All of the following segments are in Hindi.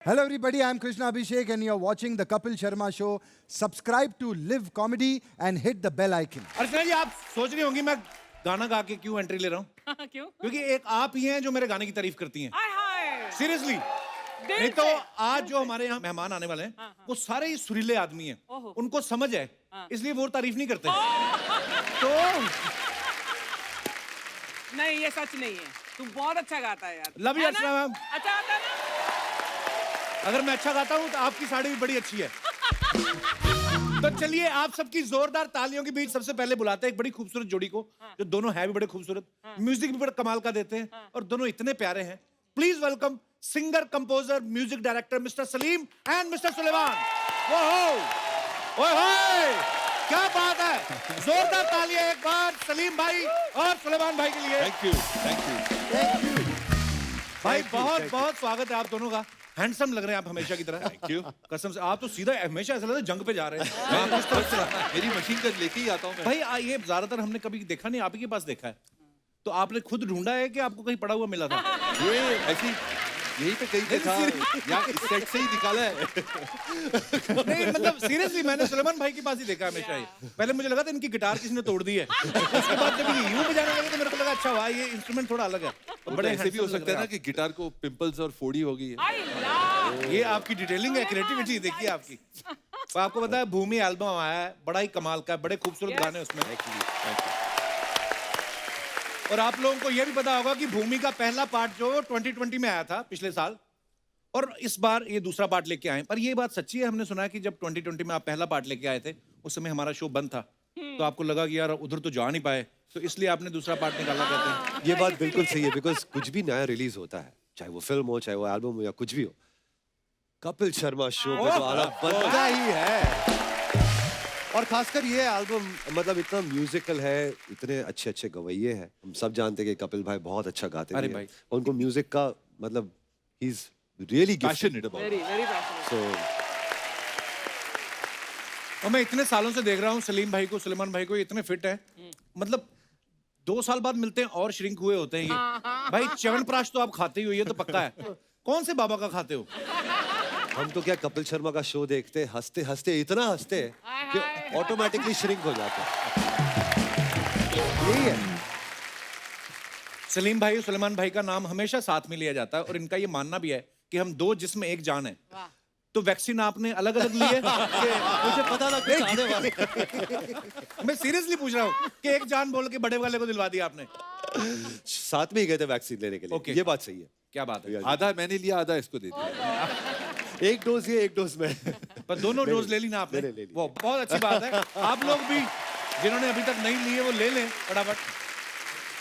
Hello everybody, I'm Krishna Abhishek and you're watching the Kapil Sharma Show. Subscribe to Live Comedy and hit the bell icon. अर्चना जी, आप सोच रही होंगी मैं गाना गा के क्यों एंट्री ले रहा हूँ? क्यों? क्योंकि एक आप ही हैं जो मेरे गाने की तारीफ करती हैं। हाय हाय। सीरियसली। दिल नहीं तो से। आज जो हमारे यहाँ मेहमान आने वाले हैं, वो सारे ही सुरीले आदमी हैं। ओहो। उनको समझ है, इसलिए वो तारीफ नहीं करते। तो नहीं, ये सच नहीं है। तू बहुत अच्छा गाता है यार। लव यू है ना? अर्चना मैम। अच्छा आता है ना? अगर मैं अच्छा गाता हूँ तो आपकी साड़ी भी बड़ी अच्छी है। तो चलिए आप सबकी जोरदार तालियों के बीच सबसे पहले बुलाते हैं एक बड़ी खूबसूरत जोड़ी को, जो दोनों है भी बड़े खूबसूरत, म्यूजिक भी बड़ा कमाल का देते हैं और दोनों इतने प्यारे हैं। Please welcome singer, composer, music director mister Salim and mister Sulaiman. ओहो, ओए होए, क्या बात है। जोरदार तालियां एक बार सलीम भाई और सुलेमान भाई के लिए। थैंक यू भाई बहुत बहुत स्वागत है आप दोनों का। हैंडसम लग रहे हैं आप हमेशा की तरह। Thank you. कसम से आप तो सीधा हमेशा ऐसा लगता है जंग पे जा रहे हैं। मैं किस तरह से मेरी मशीन का लेके ही आता हूँ मैं। भाई ये ज्यादातर हमने कभी देखा नहीं, आप ही के पास देखा है। तो आपने खुद ढूंढा है कि आपको कहीं पड़ा हुआ मिला था? ये ऐसी यही पे कहीं देखा या इस सेट से ही निकाला है। नहीं मतलब सीरियसली मैंने सुलेमान भाई के पास ही देखा हमेशा ही। पहले मुझे लगा था इनकी गिटार किसी ने तोड़ दी है। उसके बाद जब ये यूं बजाने लगे तो मेरे को लगा अच्छा वाह ये इंस्ट्रूमेंट थोड़ा अलग है। तो बड़े ऐसे भी हो handsome लग सकता है रहे ना कि गिटार को पिंपल्स और फोड़ी हो गई है। I love. हैं। ये आपकी डिटेलिंग है, क्रिएटिविटी देखिए आपकी। तो आपको पता है भूमि एल्बम आया है, बड़ा ही कमाल का है, बड़े खूबसूरत गाने उसमें। और आप लोगों को यह भी पता होगा कि भूमि का पहला पार्ट जो 2020 में आया था पिछले साल, और इस बार ये दूसरा पार्ट लेके आए। पर ये बात सच्ची है, हमने सुना है कि जब 2020 में आप पहला पार्ट लेके आए थे उस समय हमारा शो बंद था, तो आपको लगा कि यार उधर तो जा नहीं पाए, तो इसलिए आपने दूसरा पार्ट निकाला कहते हैं। ये बात बिल्कुल सही है, बिकॉज कुछ भी नया रिलीज होता है, चाहे वो फिल्म हो, चाहे वो एल्बम हो या कुछ भी हो, कपिल शर्मा शो पे तो आना बनता ही है। और खासकर ये एल्बम मतलब इतना म्यूजिकल है, इतने अच्छे अच्छे गवैये हैं। हम सब जानते हैं कि कपिल भाई बहुत अच्छा गाते अरे भी हैं। भाई। और उनको म्यूजिक का मतलब ही is really passionate about. Very very passionate. So और मैं इतने सालों से देख रहा हूँ सलीम भाई को, सुलेमान भाई को, ये इतने फिट है। मतलब 2 साल बाद मिलते हैं और श्रिंक हुए होते हैं ये। भाई च्यवनप्राश तो आप खाते ही हो, ये तो पक्का है। कौन से बाबा का खाते हो? हम तो क्या कपिल शर्मा का शो देखते हंसते हंसते इतना हंसते कि ऑटोमेटिकली श्रिंक हो जाते हैं। यही है। सलीम भाई, सुलेमान भाई का नाम हमेशा साथ में लिया जाता है और इनका ये मानना भी है कि हम 2 जिस्म एक जान है। तो वैक्सीन आपने अलग अलग ली है? मुझे पता ना कुछ आने वाला। मैं सीरियसली पूछ रहा हूँ कि एक जान बोल के बड़े वाले को दिलवा दिया आपने। साथ में ही गए थे वैक्सीन लेने के लिए। Okay. ये बात सही है। क्या बात है। आधा मैंने लिया, आधा इसको दे दिया। एक डोज ये, एक डोज में। पर दोनों डोज ले ली ना आपने? ले ली। वो बहुत अच्छी बात है। आप लोग भी जिन्होंने अभी तक नहीं लिए वो ले लें फटाफट।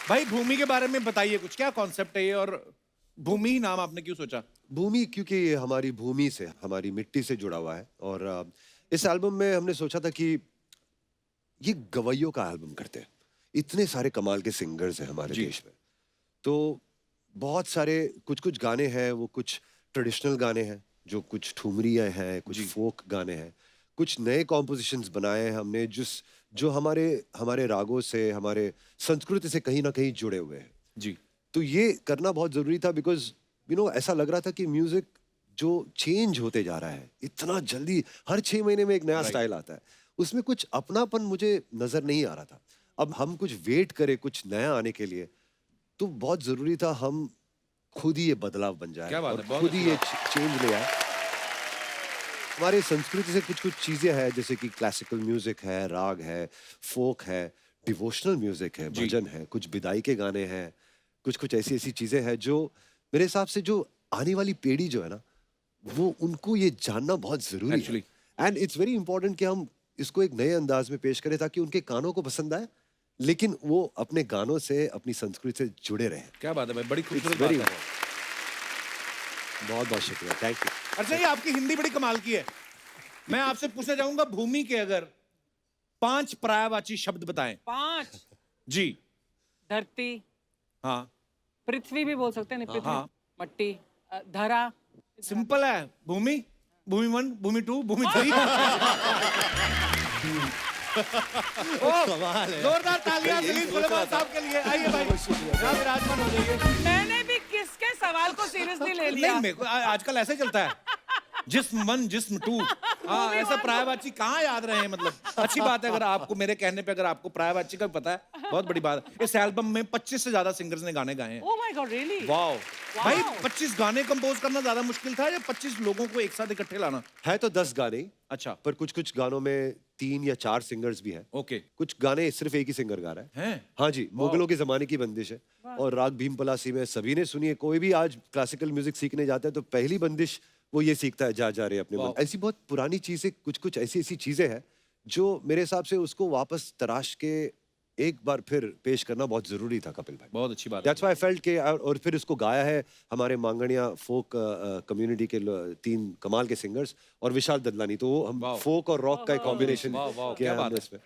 भाई भूमि के बारे में बताइए कुछ, क्या कॉन्सेप्ट है ये और भूमि ही नाम आपने क्यों सोचा? भूमि क्योंकि ये हमारी भूमि से, हमारी मिट्टी से जुड़ा हुआ है। और इस एल्बम में हमने सोचा था कि ये गवैयों का एल्बम करते हैं। इतने सारे कमाल के सिंगर्स हैं हमारे देश में, तो बहुत सारे कुछ कुछ गाने हैं, वो कुछ ट्रेडिशनल गाने हैं, जो कुछ ठुमरियाँ हैं, कुछ फोक गाने हैं, कुछ नए कॉम्पोजिशंस बनाए हैं हमने जो हमारे रागों से, हमारे संस्कृति से कहीं ना कहीं जुड़े हुए हैं। जी। तो ये करना बहुत जरूरी था, बिकॉज ऐसा लग रहा था कि म्यूजिक जो चेंज होते जा रहा है इतना जल्दी, हर 6 महीने में एक नया स्टाइल आता है, उसमें कुछ अपनापन मुझे नजर नहीं आ रहा था। अब हम कुछ वेट करें कुछ नया आने के लिए, तो बहुत जरूरी था हम खुद ही ये बदलाव बन जाए क्या बात और है, बहुत खुद ही अच्छी ये चेंज ले आए। हमारे संस्कृति से कुछ कुछ चीजें हैं, जैसे कि क्लासिकल म्यूजिक है, राग है, फोक है, डिवोशनल म्यूजिक है, भजन है, कुछ विदाई के गाने हैं, कुछ कुछ ऐसी ऐसी चीजें हैं जो मेरे हिसाब से जो आने वाली पीढ़ी जो है ना, वो उनको ये जानना बहुत जरूरी है। एंड इट्स वेरी इंपॉर्टेंट कि हम इसको एक नए अंदाज में पेश करें ताकि उनके कानों को पसंद आए, लेकिन वो अपने गानों से, अपनी संस्कृति से जुड़े रहें। क्या बात है भाई, बड़ी खूबसूरत वेरी बात है। बहुत बहुत शुक्रिया, थैंक यू। अच्छा ये आपकी हिंदी बड़ी कमाल की है। मैं आपसे पूछना चाहूंगा भूमि के अगर 5 पर्यायवाची शब्द बताएं। 5। जी। धरती, हाँ पृथ्वी भी बोल सकते हैं, नहीं पृथ्वी, हाँ। मट्टी, धरा। सिंपल है। भूमि, भूमि 1, भूमि 2, भूमि 3। जोरदार तालियां सलीम सुलेमान साहब के लिए। आइए भाई, यहाँ विराजमान हो जाइए। मैंने भी किसके सवाल को सीरियसली ले लिया? नहीं, मेरे को आजकल ऐसे चलता है। जिस्म मन जिस्म टू। हाँ, ऐसा प्रायवाची कहाँ याद रहे हैं, मतलब अच्छी बात है अगर आपको, मेरे कहने पे अगर आपको प्रायवाची का पता है, बहुत बड़ी बात है। इस एल्बम में 25 से ज्यादा सिंगर्स ने गाने गाए हैं। Oh my God, really? Wow भाई, 25 गाने कंपोज करना ज्यादा मुश्किल था या 25 लोगों को एक साथ इकट्ठे लाना? है तो 10 गाने, अच्छा, पर कुछ कुछ गानों में 3 या 4 सिंगर्स भी हैं। ओके। कुछ गाने सिर्फ एक ही सिंगर गा रहा है। हैं? हाँ जी, मुगलों के जमाने की बंदिश है। और राग भीम पलासी में सभी ने सुनी है। कोई भी आज क्लासिकल म्यूजिक सीखने जाता है तो पहली बंदिश वो ये सीखता है, जा जा रहे अपने मन। ऐसी बहुत पुरानी चीजें, कुछ कुछ ऐसी ऐसी चीजें हैं जो मेरे हिसाब से उसको वापस तराश के एक बार फिर पेश करना बहुत जरूरी था कपिल भाई। बहुत अच्छी बात है। दैट्स व्हाई आई फेल्ट के, और फिर इसको गाया है हमारे मांगणिया फोक कम्युनिटी के 3 कमाल के सिंगर्स और विशाल ददलानी। तो वो हम फोक और रॉक का एक कॉम्बिनेशन वाह, वाह, किया क्या हमने बात इसमें।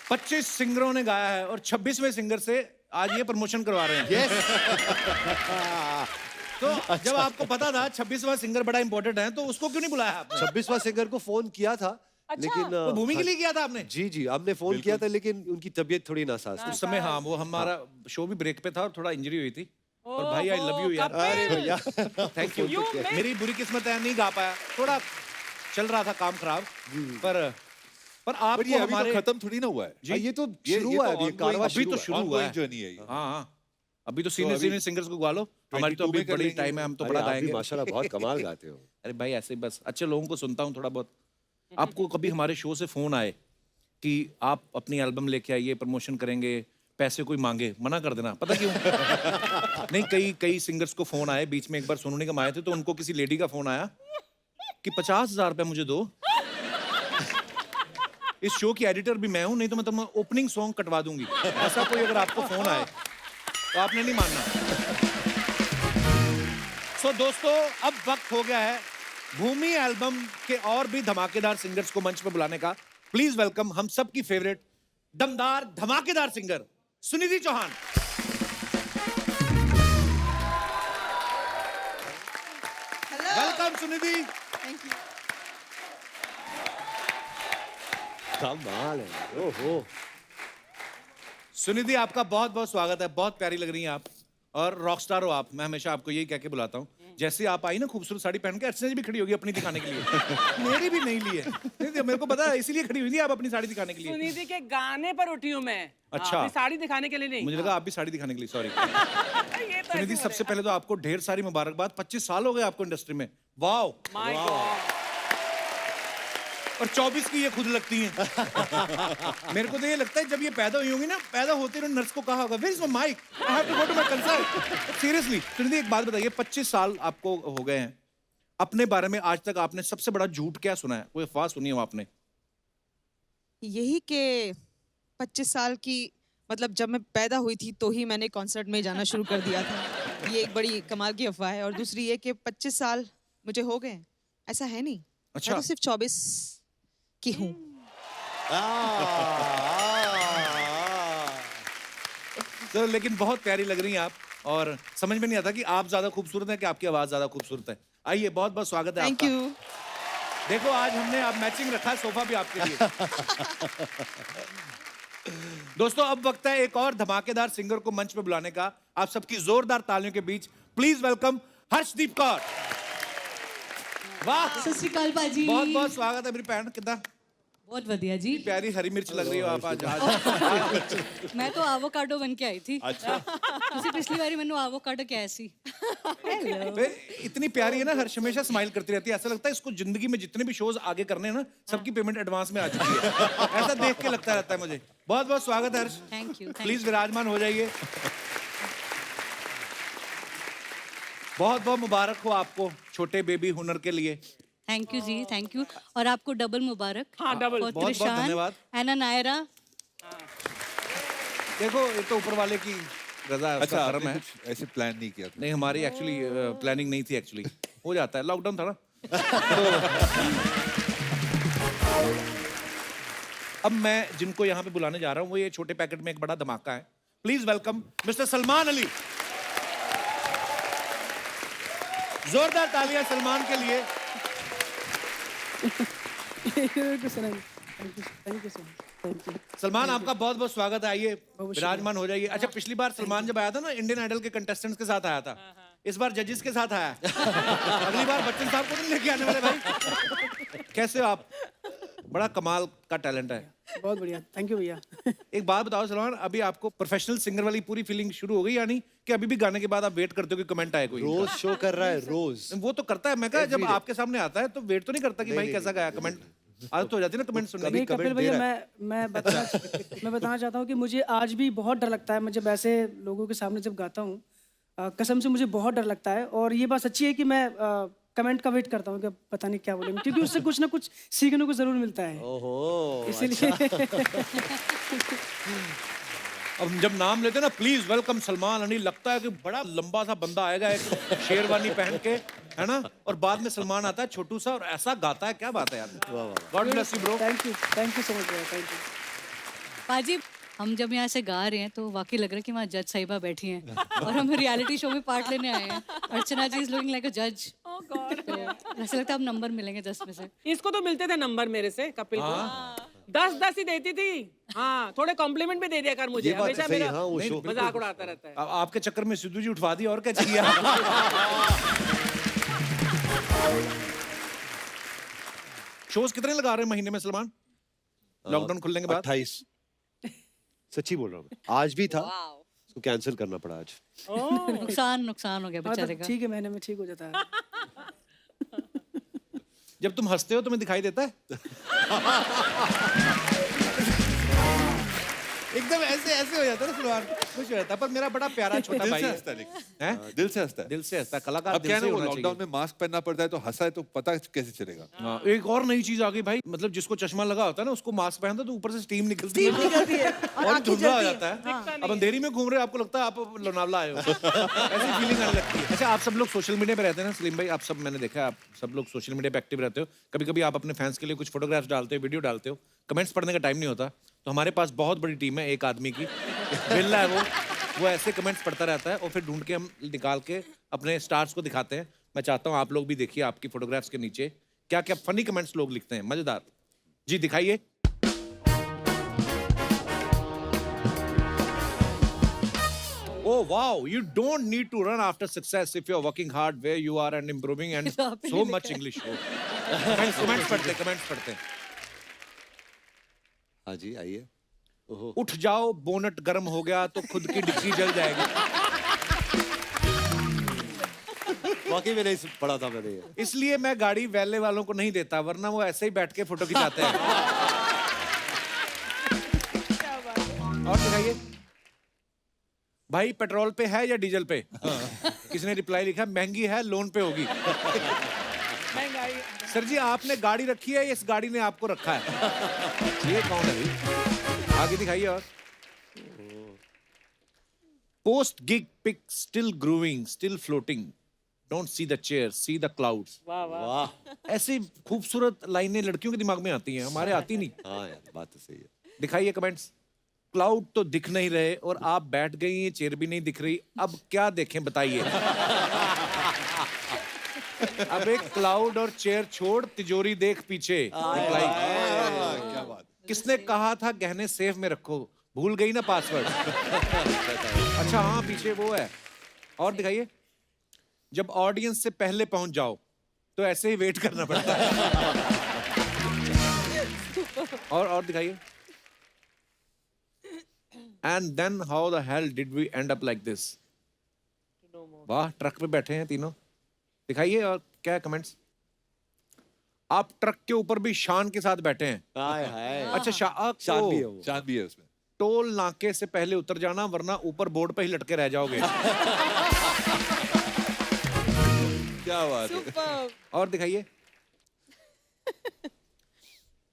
25 सिंगरों ने गाया है और 26वें सिंगर से आज ये प्रमोशन करवा रहे हैं। तो जब आपको पता था 26वां सिंगर बड़ा इंपॉर्टेंट है तो उसको क्यों नहीं बुलाया आपने? 26वां सिंगर को फोन किया था, लेकिन वो भूमि के लिए किया था आपने? जी जी, हमने फोन किया था, लेकिन उनकी तबीयत थोड़ी नासाज थी। उस समय हाँ, वो हमारा शो भी ब्रेक पे था और थोड़ा इंजरी हुई थी। और भाई आई लव यू यार। अरे भैया, थैंक यू। मेरी बुरी किस्मत है, नहीं गा पाया, थोड़ा चल रहा था काम खराब। पर पर आपको ये अभी हमारे तो खत्म थोड़ी ना हुआ है। जी, ये तो शुरू हुआ है, अभी कारवां अभी तो शुरू हुआ है। जर्नी है ये। हाँ हाँ, अभी तो सीनियर सिंगर्स को गा लो, हमारी तो 22 अभी में कर बड़ी लेंगे। टाइम है, हम तो अरे बड़ा आप भी गाएंगे। माशाल्लाह बहुत कमाल गाते हो। अरे भाई ऐसे ही बस अच्छे लोगों को सुनता हूँ थोड़ा बहुत। आपको कभी हमारे शो से फोन आए कि आप अपनी एल्बम लेके आइए, प्रमोशन करेंगे, पैसे कोई मांगे, मना कर देना, पता क्यों? नहीं, कई सिंगर्स को फोन आए, बीच में एक बार सोनू निगम आए थे तो उनको किसी लेडी का फोन आया कि 50,000 रुपए मुझे दो, इस शो की एडिटर भी मैं हूं, नहीं तो मैं तुम्हें ओपनिंग सॉन्ग कटवा दूंगी। ऐसा कोई अगर आपको फोन आए तो आपने नहीं मानना। सो दोस्तों, अब वक्त हो गया है भूमि एल्बम के और भी धमाकेदार सिंगर्स को मंच पे बुलाने का। प्लीज वेलकम हम सबकी फेवरेट दमदार धमाकेदार singer Sunidhi Chauhan. Welcome Sunidhi. Thank you. कमाल है, ओहो। सुनिधि, आपका बहुत बहुत स्वागत है, बहुत प्यारी लग रही हैं आप और रॉकस्टार हो आप। मैं हमेशा आपको यही कह के बुलाता हूँ। जैसे आप आई ना खूबसूरत साड़ी पहन के, अर्चना जी भी खड़ी होगी अपनी दिखाने के लिए। मेरी भी नहीं ली है, नहीं, मेरे को पता है, इसीलिए खड़ी हुई थी आप अपनी साड़ी दिखाने के लिए। सुनिधि के गाने पर उठी हूँ मैं। अच्छा। अपनी साड़ी दिखाने के लिए नहीं। मुझे लगा आप भी साड़ी दिखाने के लिए, सॉरी। ये तो सुनिधि, सबसे पहले तो आपको ढेर सारी मुबारकबाद, 25 साल हो गए आपको इंडस्ट्री में। वाओ। My God. और 24 की ये खुद लगती हैं। मेरे को तो ये लगता है जब ये पैदा हुई होंगी ना, पैदा होते ही नर्स को कहा होगा, where is my mic, I have to go to my concert. Seriously Sunidhi, एक बात बताइए, 25 साल आपको हो गए हैं, अपने बारे में आज तक आपने सबसे बड़ा झूठ क्या सुना है? कोई अफवाह सुनी हो आपने? यही के 25 साल की, मतलब जब मैं पैदा हुई थी तो ही मैंने कॉन्सर्ट में जाना शुरू कर दिया था। ये एक बड़ी कमाल की अफवाह है। और दूसरी ये कि 25 साल मुझे हो गए, ऐसा है नहीं। अच्छा। मैं तो सिर्फ 24 की हूँ। तो लेकिन बहुत प्यारी लग रही हैं आप, और समझ में नहीं आता कि आप ज्यादा खूबसूरत हैं कि आपकी आवाज ज्यादा खूबसूरत है। आइए, बहुत बहुत स्वागत है थैंक आपका। यू। देखो आज हमने आप मैचिंग रखा है, सोफा भी आपके लिए। दोस्तों, अब वक्त है एक और धमाकेदार सिंगर को मंच पे बुलाने का। आप सबकी जोरदार तालियों के बीच प्लीज वेलकम हर्षदीप कौर। वाह, सत श्री अकाल भाजी। बहुत बहुत स्वागत है मेरी भैन। कितना बहुत बढ़िया जी। प्यारी हरी मिर्च लग रही हो आप आज। मैं तो एवोकाडो बन के आई थी। अच्छा। ਤੁਸੀਂ ਪਿਛਲੀ ਵਾਰੀ ਮੈਨੂੰ एवोकाडो ਕਿਹਾ ਸੀ। वे इतनी प्यारी है ना, हर्ष हमेशा स्माइल करती रहती है। ऐसा लगता है इसको जिंदगी में जितने भी शोज आगे करने हैं ना, सबकी पेमेंट एडवांस में आ चुकी है। ऐसा देख के लगता रहता है मुझे। बहुत बहुत स्वागत है हर्ष। Thank you. प्लीज विराजमान हो जाइए। बहुत बहुत मुबारक हो आपको छोटे बेबी हुनर के लिए। थैंक यू जी, थैंक यू। और आपको डबल मुबारक। हाँ, डबल। बहुत बहुत धन्यवाद। एना नायरा। देखो, ये तो ऊपर वाले की रजा है, अच्छा, उसका करम आपने है। कुछ ऐसे प्लान नहीं किया था? नहीं, हमारी एक्चुअली प्लानिंग नहीं थी। एक्चुअली हो जाता है, लॉकडाउन था ना। अब मैं जिनको यहाँ पे बुलाने जा रहा हूँ वो ये छोटे पैकेट में एक बड़ा धमाका है। Please welcome mister Salman Ali. जोरदार तालियां सलमान के लिए। Thank you so much. Salman आपका बहुत बहुत स्वागत है, आइए विराजमान हो जाइए। अच्छा, पिछली बार सलमान जब आया था ना, इंडियन आइडल के कंटेस्टेंट्स के साथ आया था, इस बार जजेस के साथ आया। अगली बार बच्चन साहब को नहीं लेके आने वाले भाई। कैसे हो आप? बड़ा कमाल का टैलेंट है। बहुत बढ़िया, थैंक यू भैया। एक बात बताओ सलमान, अभी आपको प्रोफेशनल सिंगर वाली पूरी फीलिंग शुरू हो गई यानी कि अभी भी गाने के बाद आप वेट करते हो कि कमेंट आए कोई? रोज शो कर रहा है, रोज। वो तो करता है, मैं कहा जब आपके सामने आता है तो वेट तो नहीं करता कि भाई कैसा गाया कमेंट? आदत हो जाती है ना कमेंट सुनने की। नहीं कपिल भैया, मैं बताना चाहता हूँ कि मुझे आज भी बहुत डर लगता है। मैं जब ऐसे लोगों के सामने जब गाता हूँ, कसम से मुझे बहुत डर लगता है। और ये बात सच्ची है कि मैं कमेंट का वेट करता हूँ कि पता नहीं क्या बोलेंगे, क्योंकि उससे कुछ ना कुछ सीखने को जरूर मिलता है। ओहो, इसीलिए अब जब नाम लेते हैं ना, प्लीज वेलकम सलमान अनिल, लगता है कि बड़ा लंबा सा बंदा आएगा एक शेरवानी पहन के, है ना, और बाद में सलमान आता है छोटू सा और ऐसा गाता है। क्या बात है यार, God bless you bro. Thank you so much भैया, थैंक यू। पाजी, हम जब यहाँ से गा रहे हैं तो वाकई लग रहा है कि वहाँ जज साहिबा बैठी हैं और हम रियलिटी शो में पार्ट लेने आए हैं। अर्चना जी इज लुकिंग लाइक अ जज। तो ऐसा लगता है अब नंबर मिलेंगे 10 में से। इसको तो मिलते थे नंबर मेरे से, कपिल को 10-10 ही देती थी। हाँ, थोड़े कॉम्प्लीमेंट भी दे दिया कर मुझे, ये बात हमेशा सही है, मेरा हाँ, वो शो मजाक उड़ाता रहता है। आपके चक्कर में सिद्धू जी उठवा दी, और क्या चाहिए? शोज कितने लगा रहे हैं महीने में सलमान, लॉकडाउन खुलने के बाद? 28। सच्ची बोल रहा हूँ, आज भी था, उसको कैंसिल करना पड़ा आज। नुकसान हो गया बेचारे का। ठीक है, महीने में ठीक हो जाता है। जब तुम हंसते हो तुम्हें दिखाई देता है? एकदम ऐसे ऐसे हो जाता है ना सलमान, खुश हो जाता है। पर मेरा बड़ा प्यारा छोटा दिल भाई से है। हंसता है लेकिन। हैं? दिल से हंसता है। दिल से हंसता है कलाकार। अब दिल क्या से है ना, वो होना लॉकडाउन चाहिए। में मास्क पहनना पड़ता है तो हंसा है तो पता कैसे चलेगा? हाँ, एक और नई चीज आ गई भाई, मतलब जिसको चश्मा लगा होता है ना, उसको मास्क पहनता तो ऊपर से स्टीम निकलती है और धुंधला हो जाता है। अब अंधेरी में घूम रहे हो, आपको लगता है आप लोनावला आए हो, ऐसी फीलिंग आने लगती है। अच्छा, आप सब लोग सोशल मीडिया पे रहते हैं ना सलीम भाई, आप सब, मैंने देखा है आप सब लोग सोशल मीडिया पे एक्टिव रहते हो। कभी कभी आप अपने फैंस के लिए कुछ फोटोग्राफ्स डालते हो, वीडियो डालते हो, कमेंट्स पढ़ने का टाइम नहीं होता। तो हमारे पास बहुत बड़ी टीम है, एक आदमी की बिल्ला है वो ऐसे कमेंट्स पढ़ता रहता है और फिर ढूंढ के हम निकाल के अपने स्टार्स को दिखाते हैं। मैं चाहता हूं आप लोग भी देखिए आपकी फोटोग्राफ्स के नीचे क्या क्या फनी कमेंट्स लोग लिखते हैं, मजेदार। जी दिखाइए। Oh wow, you don't need to run after success if you're working hard where you are and improving and so much English हो। कमेंट्स पढ़ते हैं। हाँ जी, आइए। उठ जाओ, बोनट गर्म हो गया तो खुद की डिक्की जल जाएगी। वाकई में नहीं पढ़ा था मैंने ये। इसलिए मैं गाड़ी वैले वालों को नहीं देता, वरना वो ऐसे ही बैठ के फोटो खिंचाते हैं। और दिखाइए भाई, पेट्रोल पे है या डीजल पे? किसने रिप्लाई लिखा, महंगी है, लोन पे होगी। सर जी आपने गाड़ी रखी है, इस गाड़ी ने आपको रखा है। ये कौन है भाई? आगे दिखाइए। और post gig pic still grooving still floating, don't see the chair see the clouds. वाह वाह, ऐसी खूबसूरत लाइनें लड़कियों के दिमाग में आती हैं, हमारे आती नहीं। हाँ यार, बात तो सही है। दिखाइए कमेंट्स। क्लाउड तो दिख नहीं रहे और आप बैठ गई हैं, चेयर भी नहीं दिख रही, अब क्या देखें बताइए। अब एक क्लाउड और चेयर छोड़, तिजोरी देख पीछे। क्या बात। किसने कहा था गहने सेफ में रखो, भूल गई ना पासवर्ड। अच्छा हाँ, पीछे वो है। और दिखाइए। जब ऑडियंस से पहले पहुंच जाओ तो ऐसे ही वेट करना पड़ता है। और दिखाइए। And then how the hell did we end up like this. वाह, ट्रक पे बैठे हैं तीनों। दिखाइए। और क्या है कमेंट्स? आप ट्रक के ऊपर भी शान के साथ बैठे हैं। हाय हाय। अच्छा, शान भी है वो। चांद भी है उसमें। टोल नाके से पहले उतर जाना, वरना ऊपर बोर्ड पे ही लटके रह जाओगे। क्या बात है। और दिखाइए।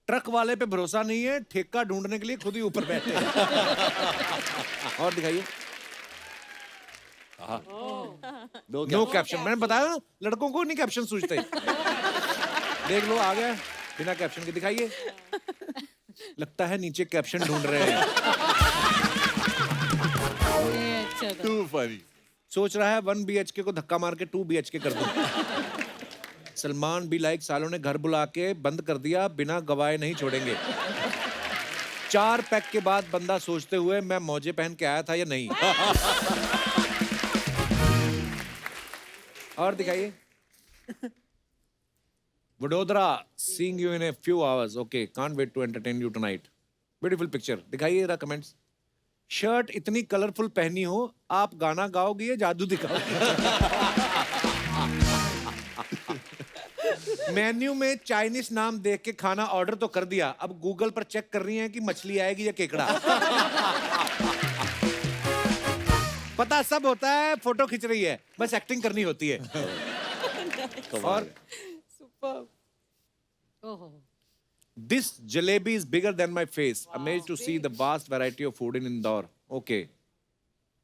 ट्रक वाले पे भरोसा नहीं है, ठेका ढूंढने के लिए खुद ही ऊपर बैठे हैं। और दिखाइए। No caption. मैंने बताया ना, लड़कों को नहीं कैप्शन सूझते। देख लो आ गया बिना कैप्शन के। दिखाइए। लगता है नीचे कैप्शन ढूंढ रहे हैं। ये अच्छा था। Too funny. सोच रहा है 1 BHK को धक्का मार के 2 BHK कर दूं। सलमान भी लाइक सालों ने घर बुला के बंद कर दिया, बिना गवाए नहीं छोड़ेंगे। 4 पैक के बाद बंदा सोचते हुए मैं मौजे पहन के आया था या नहीं। और दिखाइए। Vadodara, seeing you in a few hours. Okay, can't wait to entertain you tonight. Beautiful picture. दिखाइए जरा कमेंट्स। शर्ट इतनी कलरफुल पहनी हो, आप गाना गाओगे या जादू दिखाओगे? मेन्यू में चाइनीज नाम देख के खाना ऑर्डर तो कर दिया, अब गूगल पर चेक कर रही हैं कि मछली आएगी या केकड़ा। पता सब होता है, फोटो खींच रही है, बस एक्टिंग करनी होती है। और ओहो this jalebi is bigger than my face. Amazed to see the vast variety of food in Indore. Okay.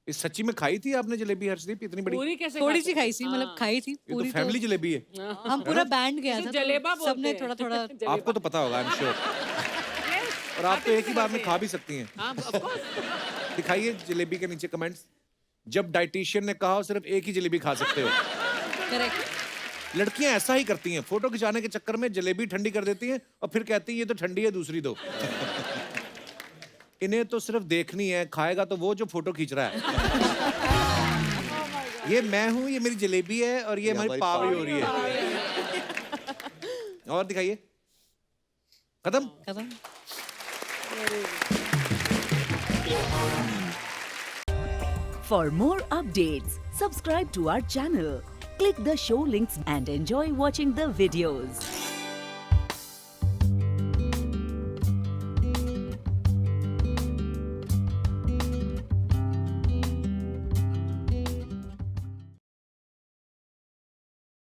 इस सच्ची में खाई थी आपने जलेबी हर्षदीप इतनी बड़ी? पूरी कैसे थोड़ी खा सी खाई थी, मतलब खाई थी ये पूरी तो फैमिली जलेबी है। हम पूरा बैंड गया था, जलेबा तो सबने बोलते थोड़ा हैं। थोड़ा आपको तो पता होगा, आई एम श्योर। और आप तो एक ही बार में खा भी सकती हैं। हाँ, of course। दिखाइए जलेबी के नीचे कमेंट्स। जब डाइटिशियन ने कहा हो सिर्फ एक ही जलेबी खा सकते हो। करेक्ट। लड़कियां ऐसा ही करती हैं, फोटो खिंचाने के चक्कर में जलेबी ठंडी कर देती हैं और फिर कहती हैं ये तो ठंडी है, दूसरी दो। इन्हें तो सिर्फ देखनी है, खाएगा तो वो जो फोटो खींच रहा है। ये मैं हूं, ये मेरी जलेबी है और ये हमारी पाव ही हो रही है। और दिखाइए। खत्म। खत्म। For more updates, subscribe to our channel, click the show links and enjoy watching the videos.